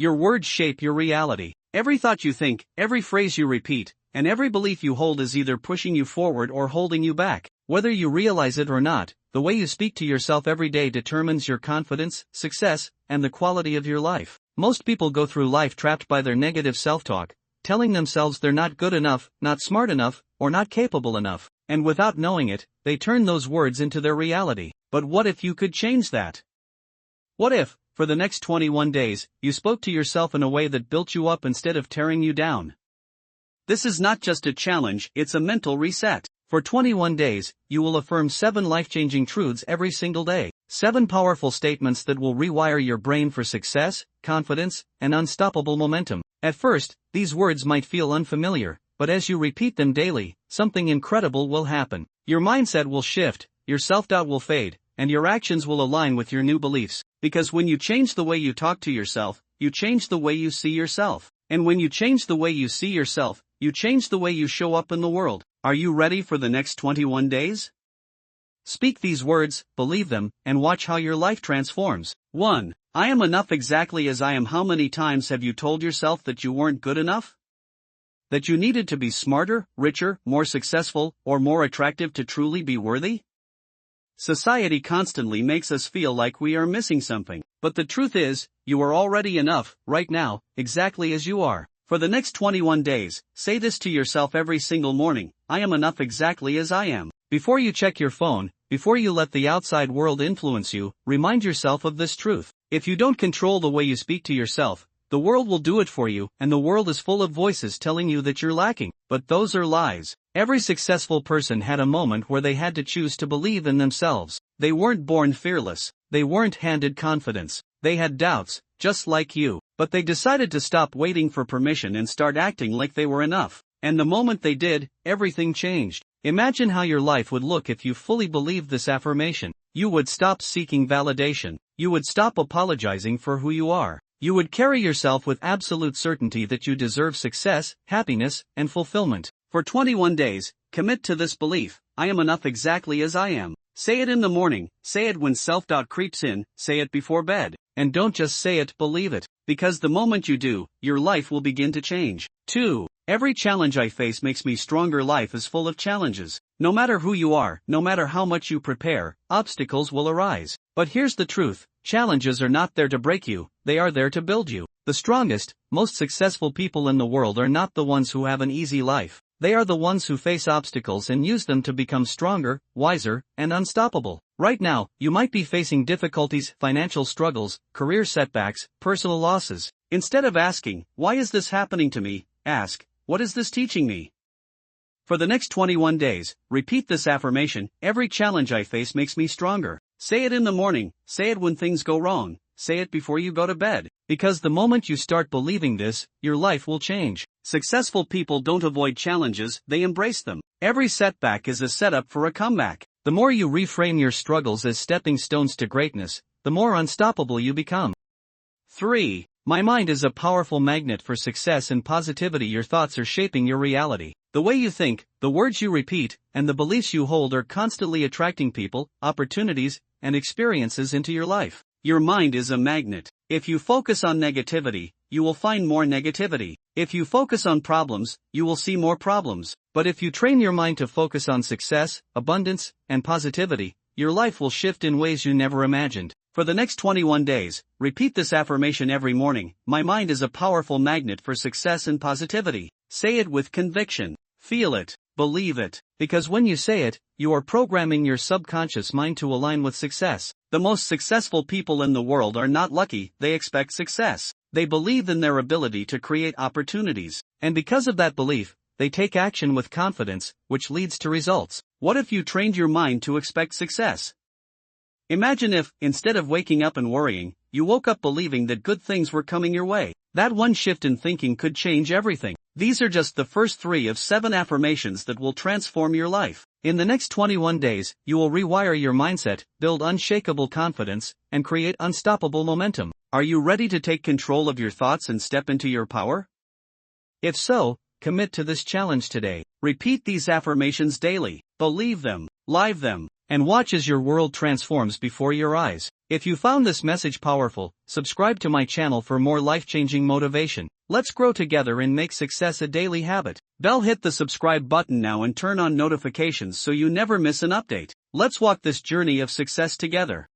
Your words shape your reality. Every thought you think, every phrase you repeat, and every belief you hold is either pushing you forward or holding you back. Whether you realize it or not, the way you speak to yourself every day determines your confidence, success, and the quality of your life. Most people go through life trapped by their negative self-talk, telling themselves they're not good enough, not smart enough, or not capable enough, and without knowing it, they turn those words into their reality. But what if you could change that? What if, for the next 21 days, you spoke to yourself in a way that built you up instead of tearing you down? This is not just a challenge, it's a mental reset. For 21 days, you will affirm 7 life-changing truths every single day. 7 powerful statements that will rewire your brain for success, confidence, and unstoppable momentum. At first, these words might feel unfamiliar, but as you repeat them daily, something incredible will happen. Your mindset will shift, your self-doubt will fade, and your actions will align with your new beliefs. Because when you change the way you talk to yourself, you change the way you see yourself. And when you change the way you see yourself, you change the way you show up in the world. Are you ready for the next 21 days? Speak these words, believe them, and watch how your life transforms. 1. I am enough exactly as I am. How many times have you told yourself that you weren't good enough? That you needed to be smarter, richer, more successful, or more attractive to truly be worthy? Society constantly makes us feel like we are missing something. But the truth is, you are already enough, right now, exactly as you are. For the next 21 days, say this to yourself every single morning: I am enough exactly as I am. Before you check your phone, before you let the outside world influence you, remind yourself of this truth. If you don't control the way you speak to yourself, the world will do it for you, and the world is full of voices telling you that you're lacking. But those are lies. Every successful person had a moment where they had to choose to believe in themselves. They weren't born fearless. They weren't handed confidence. They had doubts, just like you. But they decided to stop waiting for permission and start acting like they were enough. And the moment they did, everything changed. Imagine how your life would look if you fully believed this affirmation. You would stop seeking validation. You would stop apologizing for who you are. You would carry yourself with absolute certainty that you deserve success, happiness, and fulfillment. For 21 days, commit to this belief: I am enough exactly as I am. Say it in the morning, say it when self-doubt creeps in, say it before bed. And don't just say it, believe it. Because the moment you do, your life will begin to change. 2. Every challenge I face makes me stronger. Life is full of challenges. No matter who you are, no matter how much you prepare, obstacles will arise. But here's the truth: challenges are not there to break you, they are there to build you. The strongest, most successful people in the world are not the ones who have an easy life. They are the ones who face obstacles and use them to become stronger, wiser, and unstoppable. Right now, you might be facing difficulties, financial struggles, career setbacks, personal losses. Instead of asking, why is this happening to me? Ask, what is this teaching me? For the next 21 days, repeat this affirmation: every challenge I face makes me stronger. Say it in the morning, say it when things go wrong, say it before you go to bed. Because the moment you start believing this, your life will change. Successful people don't avoid challenges, they embrace them. Every setback is a setup for a comeback. The more you reframe your struggles as stepping stones to greatness, the more unstoppable you become. 3. My mind is a powerful magnet for success and positivity. Your thoughts are shaping your reality. The way you think, the words you repeat, and the beliefs you hold are constantly attracting people, opportunities, and experiences into your life. Your mind is a magnet. If you focus on negativity, you will find more negativity. If you focus on problems, you will see more problems. But if you train your mind to focus on success, abundance, and positivity, your life will shift in ways you never imagined. For the next 21 days, repeat this affirmation every morning: my mind is a powerful magnet for success and positivity. Say it with conviction. Feel it. Believe it. Because when you say it, you are programming your subconscious mind to align with success. The most successful people in the world are not lucky, they expect success. They believe in their ability to create opportunities. And because of that belief, they take action with confidence, which leads to results. What if you trained your mind to expect success? Imagine if, instead of waking up and worrying, you woke up believing that good things were coming your way. That one shift in thinking could change everything. These are just the first 3 of 7 affirmations that will transform your life. In the next 21 days, you will rewire your mindset, build unshakable confidence, and create unstoppable momentum. Are you ready to take control of your thoughts and step into your power? If so, commit to this challenge today. Repeat these affirmations daily. Believe them, live them, and watch as your world transforms before your eyes. If you found this message powerful, subscribe to my channel for more life-changing motivation. Let's grow together and make success a daily habit. Hit the subscribe button now and turn on notifications so you never miss an update. Let's walk this journey of success together.